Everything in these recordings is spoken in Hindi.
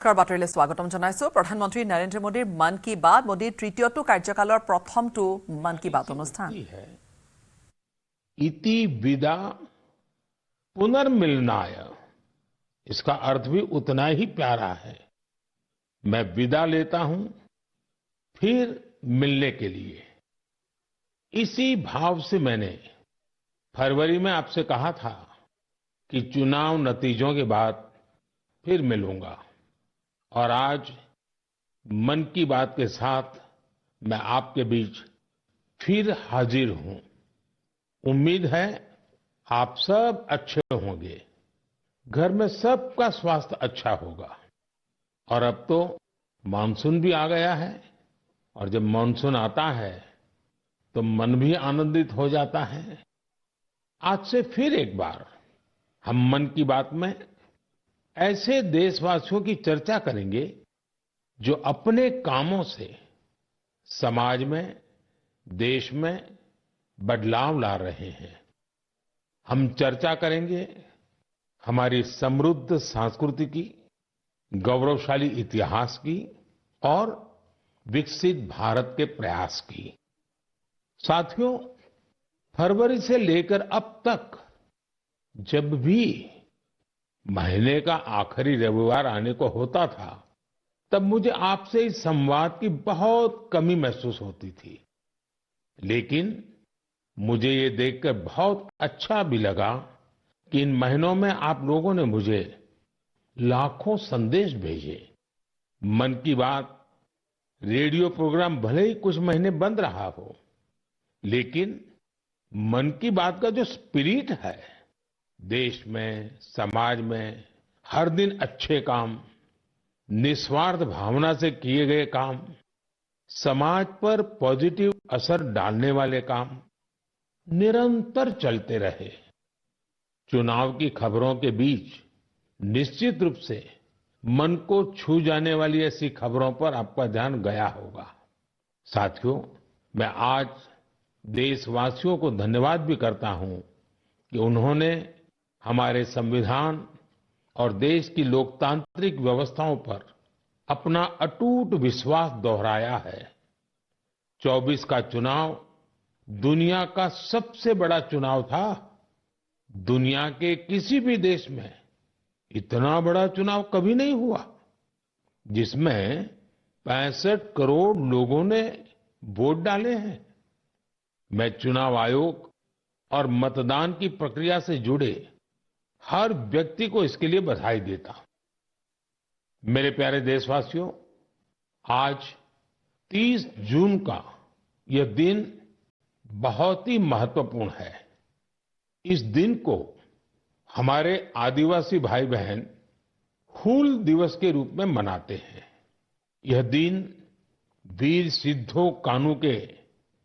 বাতৰিলৈ স্বাগতম জনাইছো। প্ৰধানমন্ত্ৰী নৰেন্দ্ৰ মোদীৰ মন কি বাত মোদীৰ তৃতীয়টো কাৰ্যকালৰ প্ৰথমটো মন কি বাত অনুষ্ঠান। इति विदा पुनर्मिलनाय, इसका अर्थ भी उतना ही प्यारा है। मैं विदा लेता हूं फिर मिलने के लिए। इसी भाव से मैंने फरवरी में आपसे कहा था कि चुनाव नतीजों के बाद फिर मिलूंगा, और आज मन की बात के साथ मैं आपके बीच फिर हाजिर हूं। उम्मीद है आप सब अच्छे होंगे, घर में सबका स्वास्थ्य अच्छा होगा। और अब तो मानसून भी आ गया है, और जब मानसून आता है तो मन भी आनंदित हो जाता है। आज से फिर एक बार हम मन की बात में ऐसे देशवासियों की चर्चा करेंगे जो अपने कामों से समाज में, देश में बदलाव ला रहे हैं। हम चर्चा करेंगे हमारी समृद्ध संस्कृति की, गौरवशाली इतिहास की और विकसित भारत के प्रयास की। साथियों, फरवरी से लेकर अब तक जब भी महीने का आखिरी रविवार आने को होता था, तब मुझे आपसे इस संवाद की बहुत कमी महसूस होती थी। लेकिन मुझे ये देखकर बहुत अच्छा भी लगा कि इन महीनों में आप लोगों ने मुझे लाखों संदेश भेजे। मन की बात रेडियो प्रोग्राम भले ही कुछ महीने बंद रहा हो, लेकिन मन की बात का जो स्पिरिट है, देश में, समाज में हर दिन अच्छे काम, निस्वार्थ भावना से किए गए काम, समाज पर पॉजिटिव असर डालने वाले काम निरंतर चलते रहे। चुनाव की खबरों के बीच निश्चित रूप से मन को छू जाने वाली ऐसी खबरों पर आपका ध्यान गया होगा। साथियों, मैं आज देशवासियों को धन्यवाद भी करता हूं कि उन्होंने हमारे संविधान और देश की लोकतांत्रिक व्यवस्थाओं पर अपना अटूट विश्वास दोहराया है। 24 का चुनाव दुनिया का सबसे बड़ा चुनाव था। दुनिया के किसी भी देश में इतना बड़ा चुनाव कभी नहीं हुआ, जिसमें 65 करोड़ लोगों ने वोट डाले हैं। मैं चुनाव आयोग और मतदान की प्रक्रिया से जुड़े हर व्यक्ति को इसके लिए बधाई देता हूं। मेरे प्यारे देशवासियों, आज 30 जून का यह दिन बहुत ही महत्वपूर्ण है। इस दिन को हमारे आदिवासी भाई बहन हूल दिवस के रूप में मनाते हैं। यह दिन वीर सिद्धो कान्हू के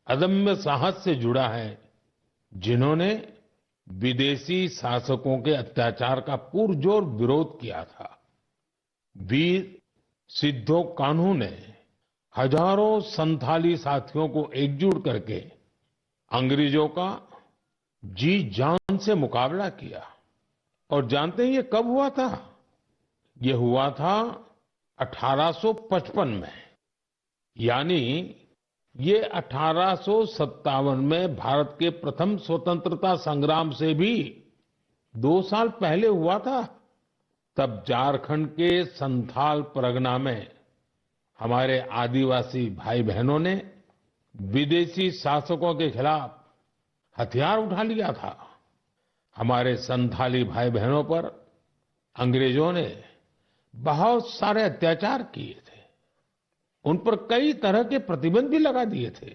अदम्य साहस से जुड़ा है, जिन्होंने विदेशी शासकों के अत्याचार का पुरजोर विरोध किया था। वीर सिद्धो कान्हू ने हजारों संथाली साथियों को एकजुट करके अंग्रेजों का जी जान से मुकाबला किया। और जानते हैं ये कब हुआ था? ये हुआ था 1855 में, यानी ये 1857 में भारत के प्रथम स्वतंत्रता संग्राम से भी 2 साल पहले हुआ था। तब झारखंड के संथाल परगना में हमारे आदिवासी भाई बहनों ने विदेशी शासकों के खिलाफ हथियार उठा लिया था। हमारे संथाली भाई बहनों पर अंग्रेजों ने बहुत सारे अत्याचार किए थे, उन पर कई तरह के प्रतिबंध भी लगा दिए थे।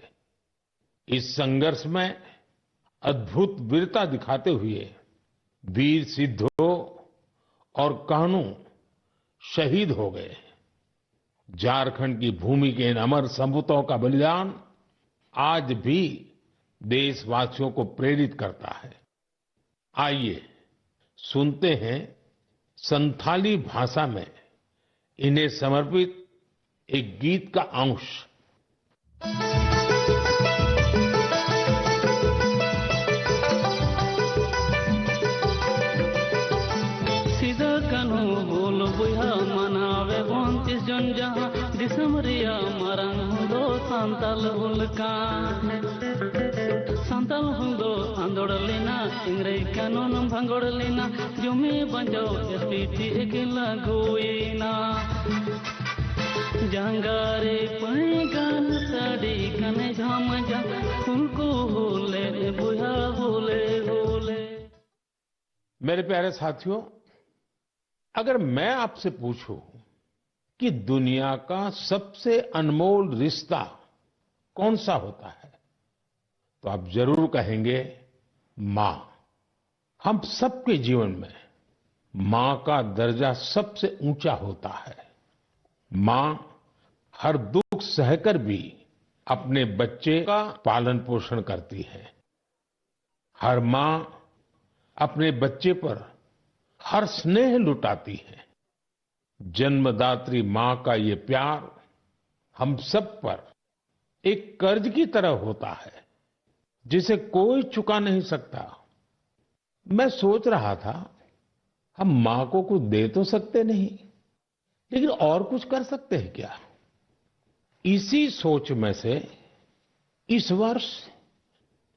इस संघर्ष में अद्भुत वीरता दिखाते हुए वीर सिद्धो और कान्हू शहीद हो गए। झारखंड की भूमि के इन अमर सपूतों का बलिदान आज भी देशवासियों को प्रेरित करता है। आइए सुनते हैं संथाली भाषा में इन्हें समर्पित एक गीत का अंश। सीधा कानू बोल बुया मनावे ᱞᱮᱠᱟᱱ ᱡᱟᱦᱟᱸ ᱫᱤᱥᱚᱢ ᱨᱮᱭᱟᱜ ᱢᱟᱨᱟᱝ ᱦᱚᱸ ᱫᱚ ᱥᱟᱱᱛᱟᱞ ᱦᱩᱞ ᱠᱟᱱ ᱥᱟᱱᱛᱟᱞ ᱦᱩᱞ ᱫᱚ ᱟᱸᱫᱳᱲ ᱞᱮᱱᱟ ᱤᱝᱨᱮᱡᱽ ᱠᱟᱹᱱᱩᱱ ᱵᱷᱟᱸᱜᱚᱲ ᱞᱮᱱᱟ ᱡᱩᱢᱤ ᱵᱟᱧᱪᱟᱣ SPT ᱜᱮ ᱞᱟᱹᱜᱩᱭᱮᱱᱟ जंगारे पैगान साड़ी कने झाम जा फूल को होले बुया होले होले। मेरे प्यारे साथियों, अगर मैं आपसे पूछूं कि दुनिया का सबसे अनमोल रिश्ता कौन सा होता है, तो आप जरूर कहेंगे मां। हम सबके जीवन में मां का दर्जा सबसे ऊंचा होता है। मां हर दुख सहकर भी अपने बच्चे का पालन पोषण करती है। हर मां अपने बच्चे पर हर स्नेह लुटाती है। जन्मदात्री मां का ये प्यार हम सब पर एक कर्ज की तरह होता है जिसे कोई चुका नहीं सकता। मैं सोच रहा था, हम मां को कुछ दे तो सकते नहीं, लेकिन और कुछ कर सकते हैं क्या? इसी सोच में से इस वर्ष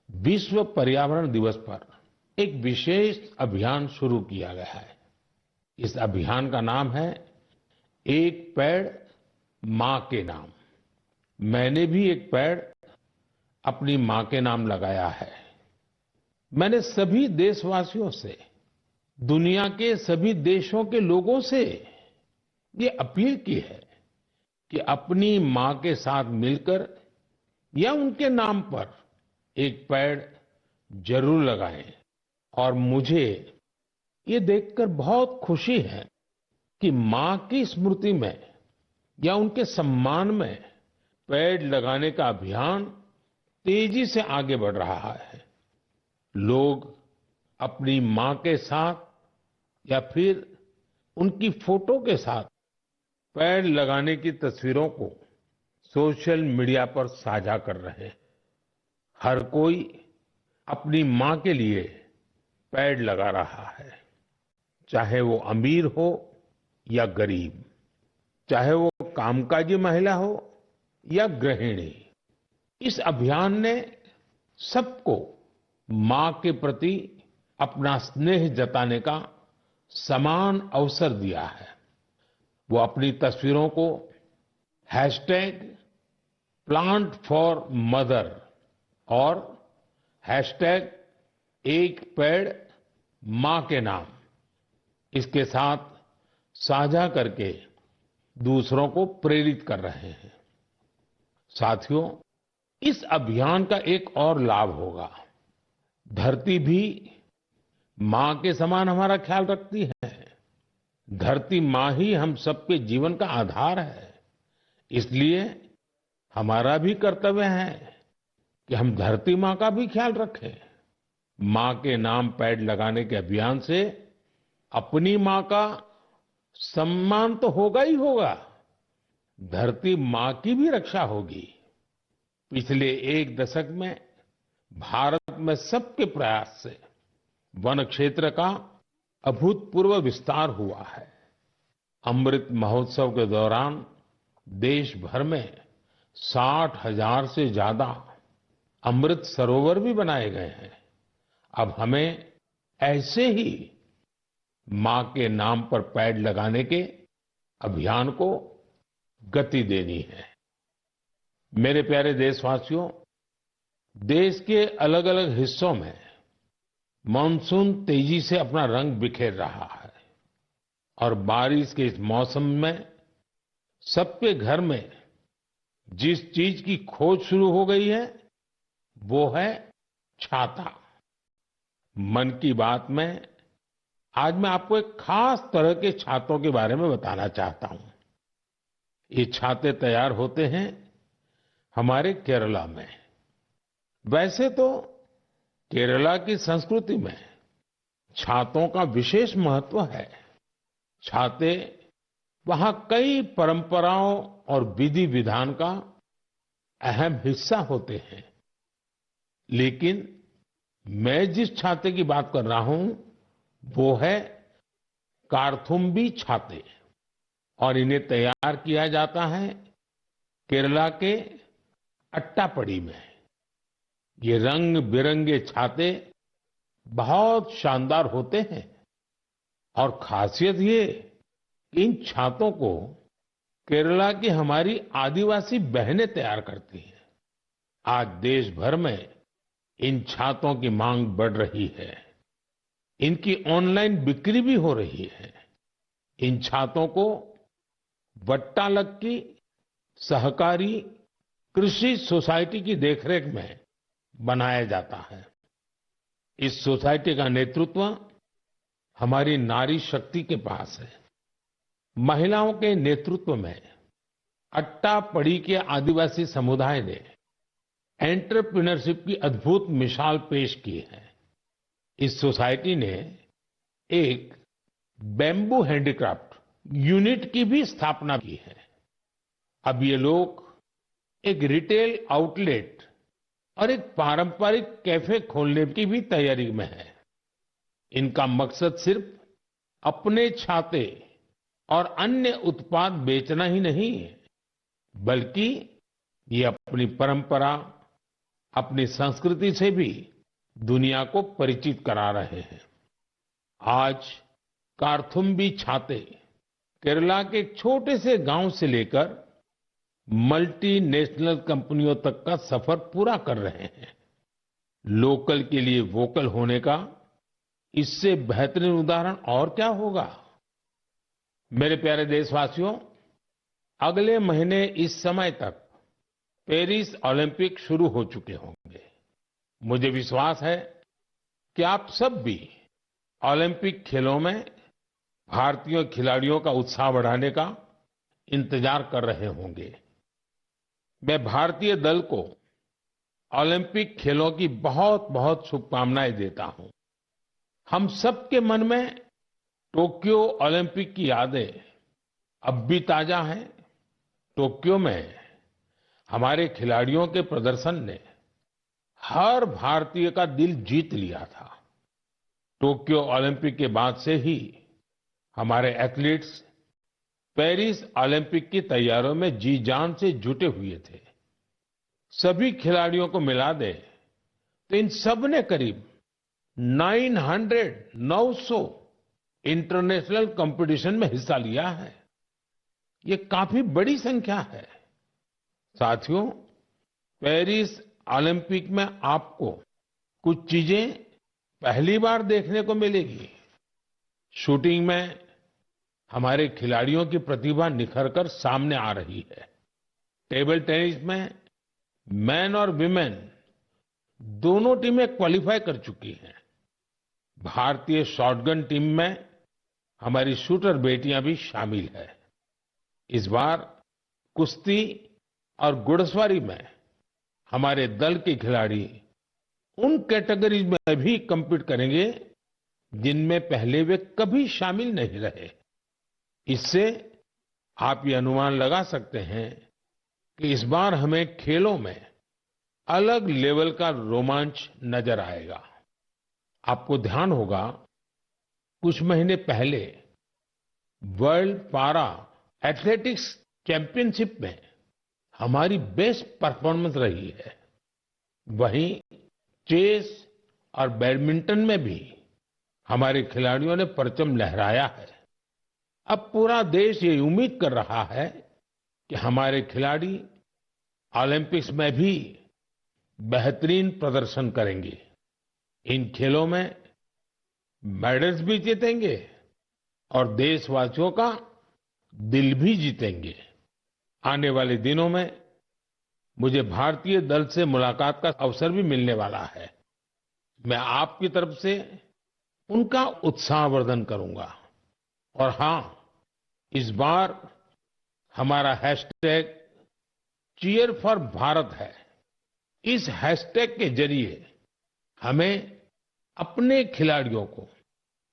विश्व पर्यावरण दिवस पर एक विशेष अभियान शुरू किया गया है। इस अभियान का नाम है एक पेड़ मां के नाम। मैंने भी एक पेड़ अपनी मां के नाम लगाया है। मैंने सभी देशवासियों से, दुनिया के सभी देशों के लोगों से ये अपील की है कि अपनी मां के साथ मिलकर या उनके नाम पर एक पेड़ जरूर लगाएं। और मुझे ये देखकर बहुत खुशी है कि मां की स्मृति में या उनके सम्मान में पेड़ लगाने का अभियान तेजी से आगे बढ़ रहा है। लोग अपनी मां के साथ या फिर उनकी फोटो के साथ पेड़ लगाने की तस्वीरों को सोशल मीडिया पर साझा कर रहे हैं। हर कोई अपनी मां के लिए पेड़ लगा रहा है, चाहे वो अमीर हो या गरीब, चाहे वो कामकाजी महिला हो या गृहिणी। इस अभियान ने सबको मां के प्रति अपना स्नेह जताने का समान अवसर दिया है। वो अपनी तस्वीरों को #PlantForMother और एक पेड़ मां के नाम इसके साथ साझा करके दूसरों को प्रेरित कर रहे हैं। साथियों, इस अभियान का एक और लाभ होगा। धरती भी मां के समान हमारा ख्याल रखती है। धरती मां ही हम सबके जीवन का आधार है। इसलिए हमारा भी कर्तव्य है कि हम धरती मां का भी ख्याल रखें। मां के नाम पेड़ लगाने के अभियान से अपनी मां का सम्मान तो होगा ही होगा, धरती मां की भी रक्षा होगी। पिछले एक दशक में भारत में सबके प्रयास से वन क्षेत्र का अभूतपूर्व विस्तार हुआ है। अमृत महोत्सव के दौरान देश भर में 60,000 से ज्यादा अमृत सरोवर भी बनाए गए हैं। अब हमें ऐसे ही मां के नाम पर पेड़ लगाने के अभियान को गति देनी है। मेरे प्यारे देशवासियों, देश के अलग अलग हिस्सों में मानसून तेजी से अपना रंग बिखेर रहा है और बारिश के इस मौसम में सबके घर में जिस चीज की खोज शुरू हो गई है वो है छाता। मन की बात में आज मैं आपको एक खास तरह के छातों के बारे में बताना चाहता हूं। ये छाते तैयार होते हैं हमारे केरला में। वैसे तो केरला की संस्कृति में छातों का विशेष महत्व है। छाते वहां कई परंपराओं और विधि विधान का अहम हिस्सा होते हैं। लेकिन मैं जिस छाते की बात कर रहा हूं वो है कार्थुम्बी छाते। और इन्हें तैयार किया जाता है केरला के अट्टापडी में। ये रंग बिरंगे छाते बहुत शानदार होते हैं और खासियत ये कि इन छातों को केरला की हमारी आदिवासी बहनें तैयार करती हैं। आज देश भर में इन छातों की मांग बढ़ रही है। इनकी ऑनलाइन बिक्री भी हो रही है। इन छातों को वट्टालक्की सहकारी कृषि सोसाइटी की देखरेख में बनाया जाता है। इस सोसाइटी का नेतृत्व हमारी नारी शक्ति के पास है। महिलाओं के नेतृत्व में अट्टापडी के आदिवासी समुदाय ने एंटरप्रेन्योरशिप की अद्भुत मिसाल पेश की है। इस सोसाइटी ने एक बैम्बू हैंडीक्राफ्ट यूनिट की भी स्थापना की है। अब ये लोग एक रिटेल आउटलेट और एक पारंपरिक कैफे खोलने की भी तैयारी में है। इनका मकसद सिर्फ अपने छाते और अन्य उत्पाद बेचना ही नहीं है, बल्कि ये अपनी परंपरा, अपनी संस्कृति से भी दुनिया को परिचित करा रहे हैं। आज कार्थुम्बी छाते केरला के एक छोटे से गांव से लेकर मल्टीनेशनल कंपनियों तक का सफर पूरा कर रहे हैं। लोकल के लिए वोकल होने का इससे बेहतरीन उदाहरण और क्या होगा। मेरे प्यारे देशवासियों, अगले महीने इस समय तक पेरिस ओलंपिक शुरू हो चुके होंगे। मुझे विश्वास है कि आप सब भी ओलंपिक खेलों में भारतीय खिलाड़ियों का उत्साह बढ़ाने का इंतजार कर रहे होंगे। मैं भारतीय दल को ओलंपिक खेलों की बहुत बहुत शुभकामनाएं देता हूं। हम सबके मन में टोक्यो ओलंपिक की यादें अब भी ताजा हैं। टोक्यो में हमारे खिलाड़ियों के प्रदर्शन ने हर भारतीय का दिल जीत लिया था। टोक्यो ओलंपिक के बाद से ही हमारे एथलीट्स पेरिस ओलंपिक की तैयारियों में जी जान से जुटे हुए थे। सभी खिलाड़ियों को मिला दे तो इन सब ने करीब 900 इंटरनेशनल कंपटीशन में हिस्सा लिया है। ये काफी बड़ी संख्या है। साथियों, पेरिस ओलंपिक में आपको कुछ चीजें पहली बार देखने को मिलेगी। शूटिंग में हमारे खिलाड़ियों की प्रतिभा निखरकर सामने आ रही है। टेबल टेनिस में मैन और विमेन दोनों टीमें क्वालिफाई कर चुकी हैं। भारतीय शॉटगन टीम में हमारी शूटर बेटियां भी शामिल है। इस बार कुश्ती और घुड़सवारी में हमारे दल के खिलाड़ी उन कैटेगरीज में भी कम्पीट करेंगे जिनमें पहले वे कभी शामिल नहीं रहे। इससे आप ये अनुमान लगा सकते हैं कि इस बार हमें खेलों में अलग लेवल का रोमांच नजर आएगा। आपको ध्यान होगा, कुछ महीने पहले वर्ल्ड पारा एथलेटिक्स चैंपियनशिप में हमारी बेस्ट परफॉर्मेंस रही है। वहीं चेस और बैडमिंटन में भी हमारे खिलाड़ियों ने परचम लहराया है। अब पूरा देश ये उम्मीद कर रहा है कि हमारे खिलाड़ी ओलंपिक्स में भी बेहतरीन प्रदर्शन करेंगे। इन खेलों में मेडल्स भी जीतेंगे और देशवासियों का दिल भी जीतेंगे। आने वाले दिनों में मुझे भारतीय दल से मुलाकात का अवसर भी मिलने वाला है। मैं आपकी तरफ से उनका उत्साहवर्धन करूंगा। और हां, इस बार हमारा हैशटैग चीयर फॉर भारत है। इस हैशटैग के जरिए हमें अपने खिलाड़ियों को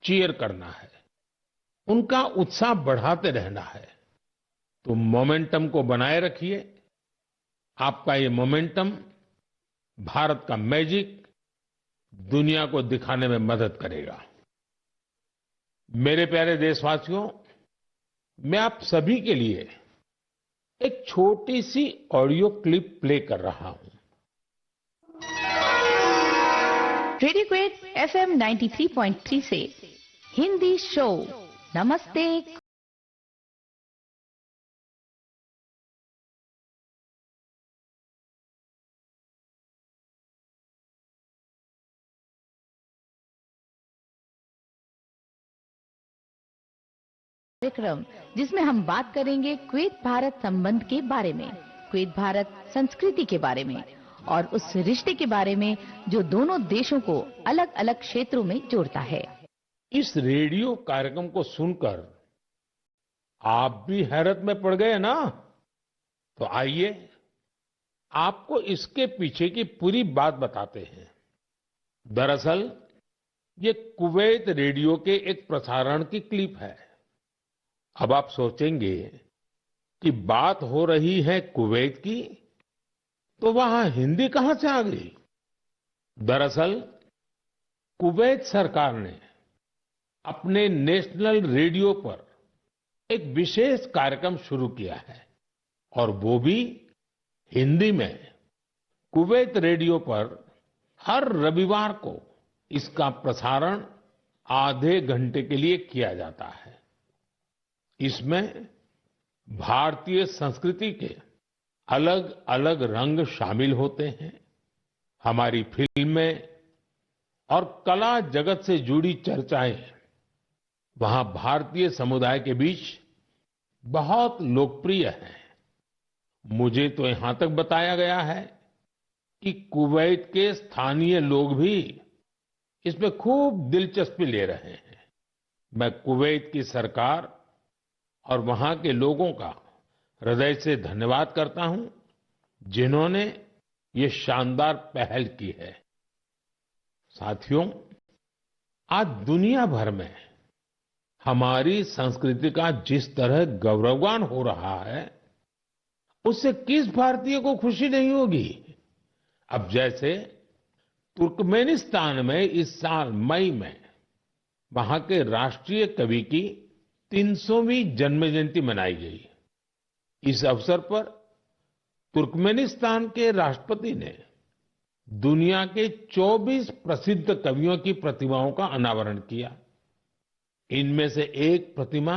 चीयर करना है, उनका उत्साह बढ़ाते रहना है। तो मोमेंटम को बनाए रखिए। आपका ये मोमेंटम भारत का मैजिक दुनिया को दिखाने में मदद करेगा। मेरे प्यारे देशवासियों, मैं आप सभी के लिए एक छोटी सी ऑडियो क्लिप प्ले कर रहा हूं। रेडियो क्वेट FM 93.3 से हिंदी शो नमस्ते। कार्यक्रम जिसमें हम बात करेंगे कुवैत भारत संबंध के बारे में, कुवैत भारत संस्कृति के बारे में और उस रिश्ते के बारे में जो दोनों देशों को अलग अलग क्षेत्रों में जोड़ता है। इस रेडियो कार्यक्रम को सुनकर आप भी हैरत में पड़ गए ना? तो आइए आपको इसके पीछे की पूरी बात बताते हैं। दरअसल ये कुवैत रेडियो के एक प्रसारण की क्लिप है। अब आप सोचेंगे कि बात हो रही है कुवैत की, तो वहां हिंदी कहां से आ गई? दरअसल कुवैत सरकार ने अपने नेशनल रेडियो पर एक विशेष कार्यक्रम शुरू किया है और वो भी हिंदी में। कुवैत रेडियो पर हर रविवार को इसका प्रसारण आधे घंटे के लिए किया जाता है। इसमें भारतीय संस्कृति के अलग अलग रंग शामिल होते हैं। हमारी फिल्में और कला जगत से जुड़ी चर्चाएं वहां भारतीय समुदाय के बीच बहुत लोकप्रिय हैं। मुझे तो यहां तक बताया गया है कि कुवैत के स्थानीय लोग भी इसमें खूब दिलचस्पी ले रहे हैं। मैं कुवैत की सरकार और वहां के लोगों का हृदय से धन्यवाद करता हूं, जिन्होंने ये शानदार पहल की है। साथियों, आज दुनिया भर में हमारी संस्कृति का जिस तरह गौरवगान हो रहा है, उससे किस भारतीय को खुशी नहीं होगी? अब जैसे तुर्कमेनिस्तान में इस साल मई में वहां के राष्ट्रीय कवि की 300वीं जन्म जयंती मनाई गई। इस अवसर पर तुर्कमेनिस्तान के राष्ट्रपति ने दुनिया के 24 प्रसिद्ध कवियों की प्रतिमाओं का अनावरण किया। इनमें से एक प्रतिमा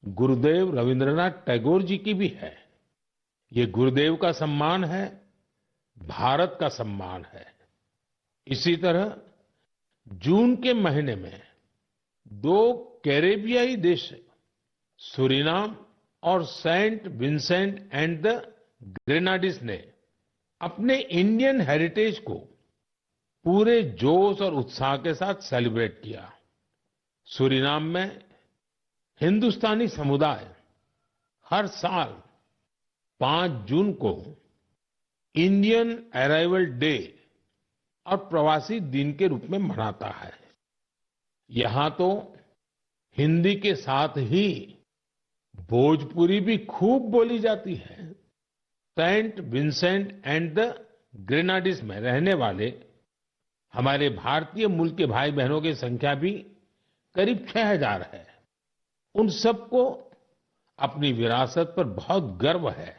गुरुदेव रविंद्रनाथ टैगोर जी की भी है। ये गुरुदेव का सम्मान है, भारत का सम्मान है। इसी तरह जून के महीने में 2 कैरेबियाई देश सूरीनाम और सेंट विंसेंट एंड द ग्रेनाडीज ने अपने इंडियन हेरिटेज को पूरे जोश और उत्साह के साथ सेलिब्रेट किया। सूरीनाम में हिंदुस्तानी समुदाय हर साल 5 जून को इंडियन अराइवल डे और प्रवासी दिन के रूप में मनाता है। यहां तो हिंदी के साथ ही भोजपुरी भी खूब बोली जाती है। सेंट विंसेंट एंड द ग्रेनाडीज में रहने वाले हमारे भारतीय मूल के भाई बहनों की संख्या भी करीब 6000 है। उन सबको अपनी विरासत पर बहुत गर्व है।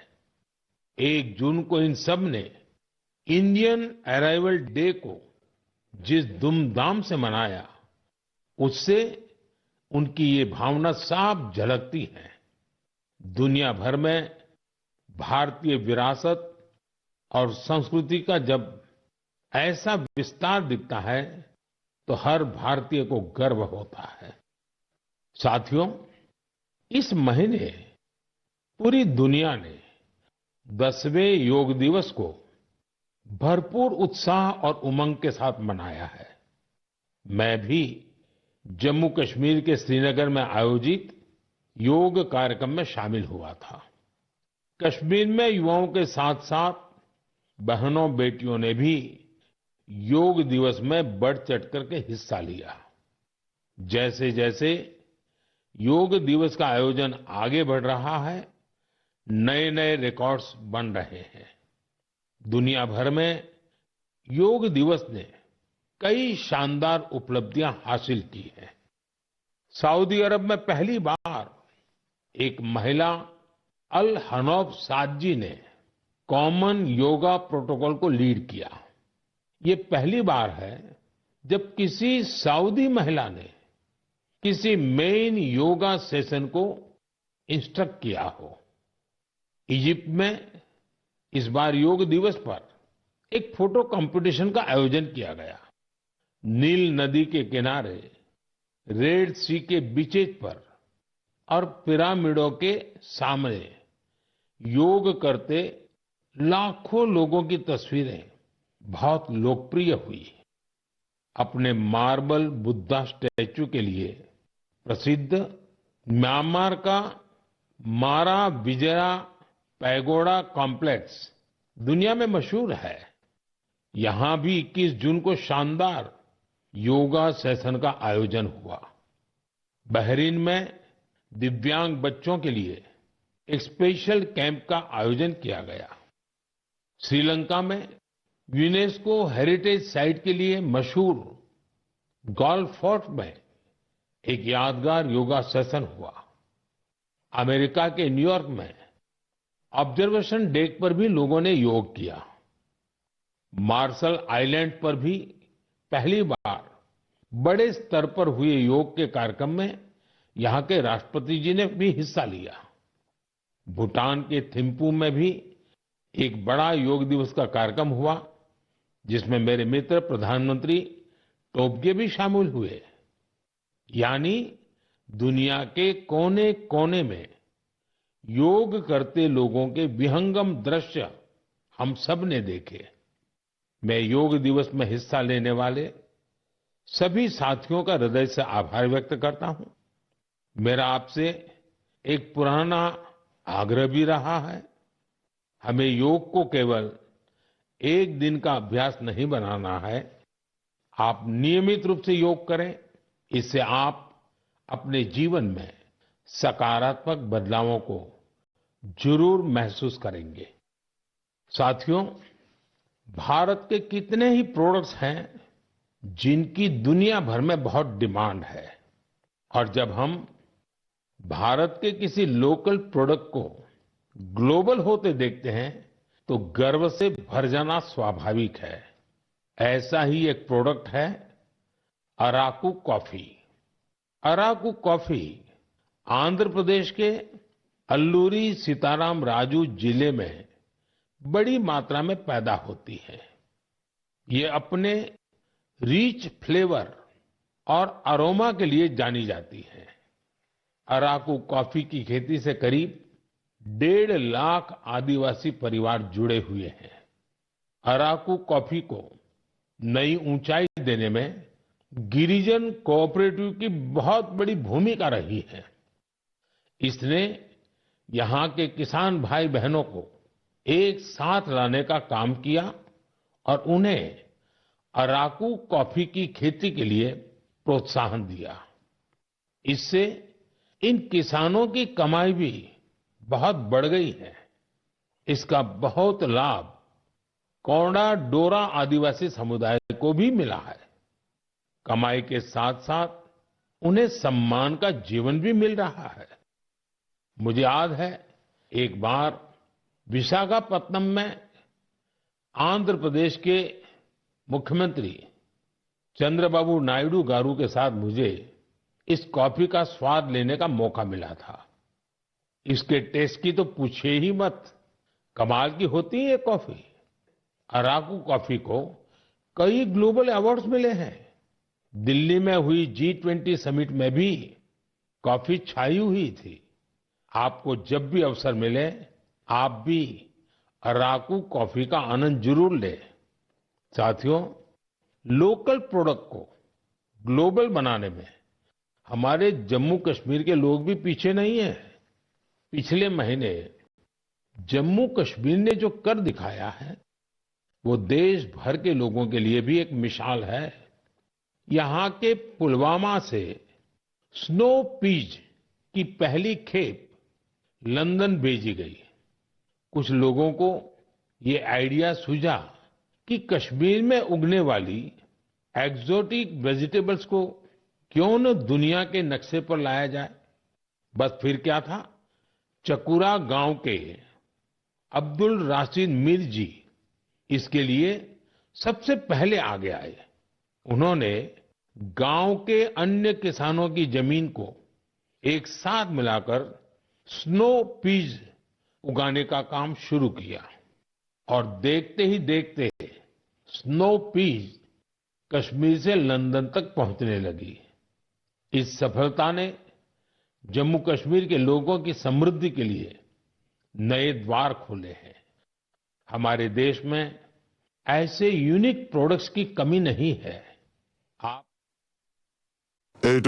1 जून को इन सब ने इंडियन अराइवल डे को जिस धूमधाम से मनाया, उससे उनकी ये भावना साफ झलकती है। दुनिया भर में भारतीय विरासत और संस्कृति का जब ऐसा विस्तार दिखता है, तो हर भारतीय को गर्व होता है। साथियों, इस महीने पूरी दुनिया ने 10वें योग दिवस को भरपूर उत्साह और उमंग के साथ मनाया है। मैं भी जम्मू कश्मीर के श्रीनगर में आयोजित योग कार्यक्रम में शामिल हुआ था। कश्मीर में युवाओं के साथ साथ बहनों बेटियों ने भी योग दिवस में बढ़ चढ़ करके हिस्सा लिया। जैसे जैसे योग दिवस का आयोजन आगे बढ़ रहा है, नए नए रिकॉर्ड्स बन रहे हैं। दुनिया भर में योग दिवस ने कई शानदार उपलब्धियां हासिल की हैं। सऊदी अरब में पहली बार एक महिला अल हनौफ साद जी ने कॉमन योगा प्रोटोकॉल को लीड किया। ये पहली बार है जब किसी सऊदी महिला ने किसी मेन योगा सेशन को इंस्ट्रक्ट किया हो। इजिप्ट में इस बार योग दिवस पर एक फोटो कंपटीशन का आयोजन किया गया। नील नदी के किनारे, रेड सी के बीचेज पर और पिरामिडों के सामने योग करते लाखों लोगों की तस्वीरें बहुत लोकप्रिय हुई। अपने मार्बल बुद्धा स्टैच्यू के लिए प्रसिद्ध म्यांमार का मारा विजया पैगोडा कॉम्प्लेक्स दुनिया में मशहूर है। यहां भी 21 जून को शानदार योगा सेशन का आयोजन हुआ। बहरीन में दिव्यांग बच्चों के लिए एक स्पेशल कैंप का आयोजन किया गया। श्रीलंका में यूनेस्को हेरिटेज साइट के लिए मशहूर गोल्फ फोर्ट में एक यादगार योगा सेशन हुआ। अमेरिका के न्यूयॉर्क में ऑब्जर्वेशन डेक पर भी लोगों ने योग किया। मार्शल आइलैंड पर भी पहली बार बड़े स्तर पर हुए योग के कार्यक्रम में यहां के राष्ट्रपति जी ने भी हिस्सा लिया। भूटान के थिम्पू में भी एक बड़ा योग दिवस का कार्यक्रम हुआ, जिसमें मेरे मित्र प्रधानमंत्री टोबगे भी शामिल हुए। यानी दुनिया के कोने कोने में योग करते लोगों के विहंगम दृश्य हम सब ने देखे। मैं योग दिवस में हिस्सा लेने वाले सभी साथियों का हृदय से आभार व्यक्त करता हूं। मेरा आपसे एक पुराना आग्रह भी रहा है। हमें योग को केवल एक दिन का अभ्यास नहीं बनाना है। आप नियमित रूप से योग करें। इससे आप अपने जीवन में सकारात्मक बदलावों को जरूर महसूस करेंगे। साथियों, भारत के कितने ही प्रोडक्ट्स हैं जिनकी दुनिया भर में बहुत डिमांड है, और जब हम भारत के किसी लोकल प्रोडक्ट को ग्लोबल होते देखते हैं तो गर्व से भर जाना स्वाभाविक है। ऐसा ही एक प्रोडक्ट है अराकू कॉफी। अराकू कॉफी आंध्र प्रदेश के अल्लूरी सीताराम राजू जिले में बड़ी मात्रा में पैदा होती है। ये अपने रिच फ्लेवर और अरोमा के लिए जानी जाती है। अराकू कॉफी की खेती से करीब 1.5 लाख आदिवासी परिवार जुड़े हुए हैं। अराकू कॉफी को नई ऊंचाई देने में गिरिजन कोऑपरेटिव की बहुत बड़ी भूमिका रही है। इसने यहाँ के किसान भाई बहनों को एक साथ लाने का काम किया और उन्हें अराकू कॉफी की खेती के लिए प्रोत्साहन दिया। इससे इन किसानों की कमाई भी बहुत बढ़ गई है। इसका बहुत लाभ कोंडा डोरा आदिवासी समुदाय को भी मिला है। कमाई के साथ साथ उन्हें सम्मान का जीवन भी मिल रहा है। मुझे याद है एक बार विशाखापत्तनम में आंध्र प्रदेश के मुख्यमंत्री चंद्रबाबू नायडू गारू के साथ मुझे इस कॉफी का स्वाद लेने का मौका मिला था। इसके टेस्ट की तो पूछिए ही मत, कमाल की होती है ये कॉफी। अराकू कॉफी को कई ग्लोबल अवार्ड्स मिले हैं। दिल्ली में हुई G20 समिट में भी कॉफी छाई हुई थी। आपको जब भी अवसर मिले आप भी अराकू कॉफी का आनंद जरूर लें। साथियों, लोकल प्रोडक्ट को ग्लोबल बनाने में हमारे जम्मू कश्मीर के लोग भी पीछे नहीं हैं। पिछले महीने जम्मू कश्मीर ने जो कर दिखाया है वो देश भर के लोगों के लिए भी एक मिसाल है। यहाँ के पुलवामा से स्नो पीज की पहली खेप लंदन भेजी गई। कुछ लोगों को ये आइडिया सूझा कि कश्मीर में उगने वाली एक्सोटिक वेजिटेबल्स को क्यों न दुनिया के नक्शे पर लाया जाए। बस फिर क्या था, चकुरा गांव के अब्दुल राशिद मीर जी इसके लिए सबसे पहले आगे आए। उन्होंने गांव के अन्य किसानों की जमीन को एक साथ मिलाकर स्नो पीज उगाने का काम शुरू किया और देखते ही देखते स्नो पीज कश्मीर से लंदन तक पहुंचने लगी। इस सफलता ने जम्मू कश्मीर के लोगों की समृद्धि के लिए नए द्वार खोले हैं। हमारे देश में ऐसे यूनिक प्रोडक्ट्स की कमी नहीं है।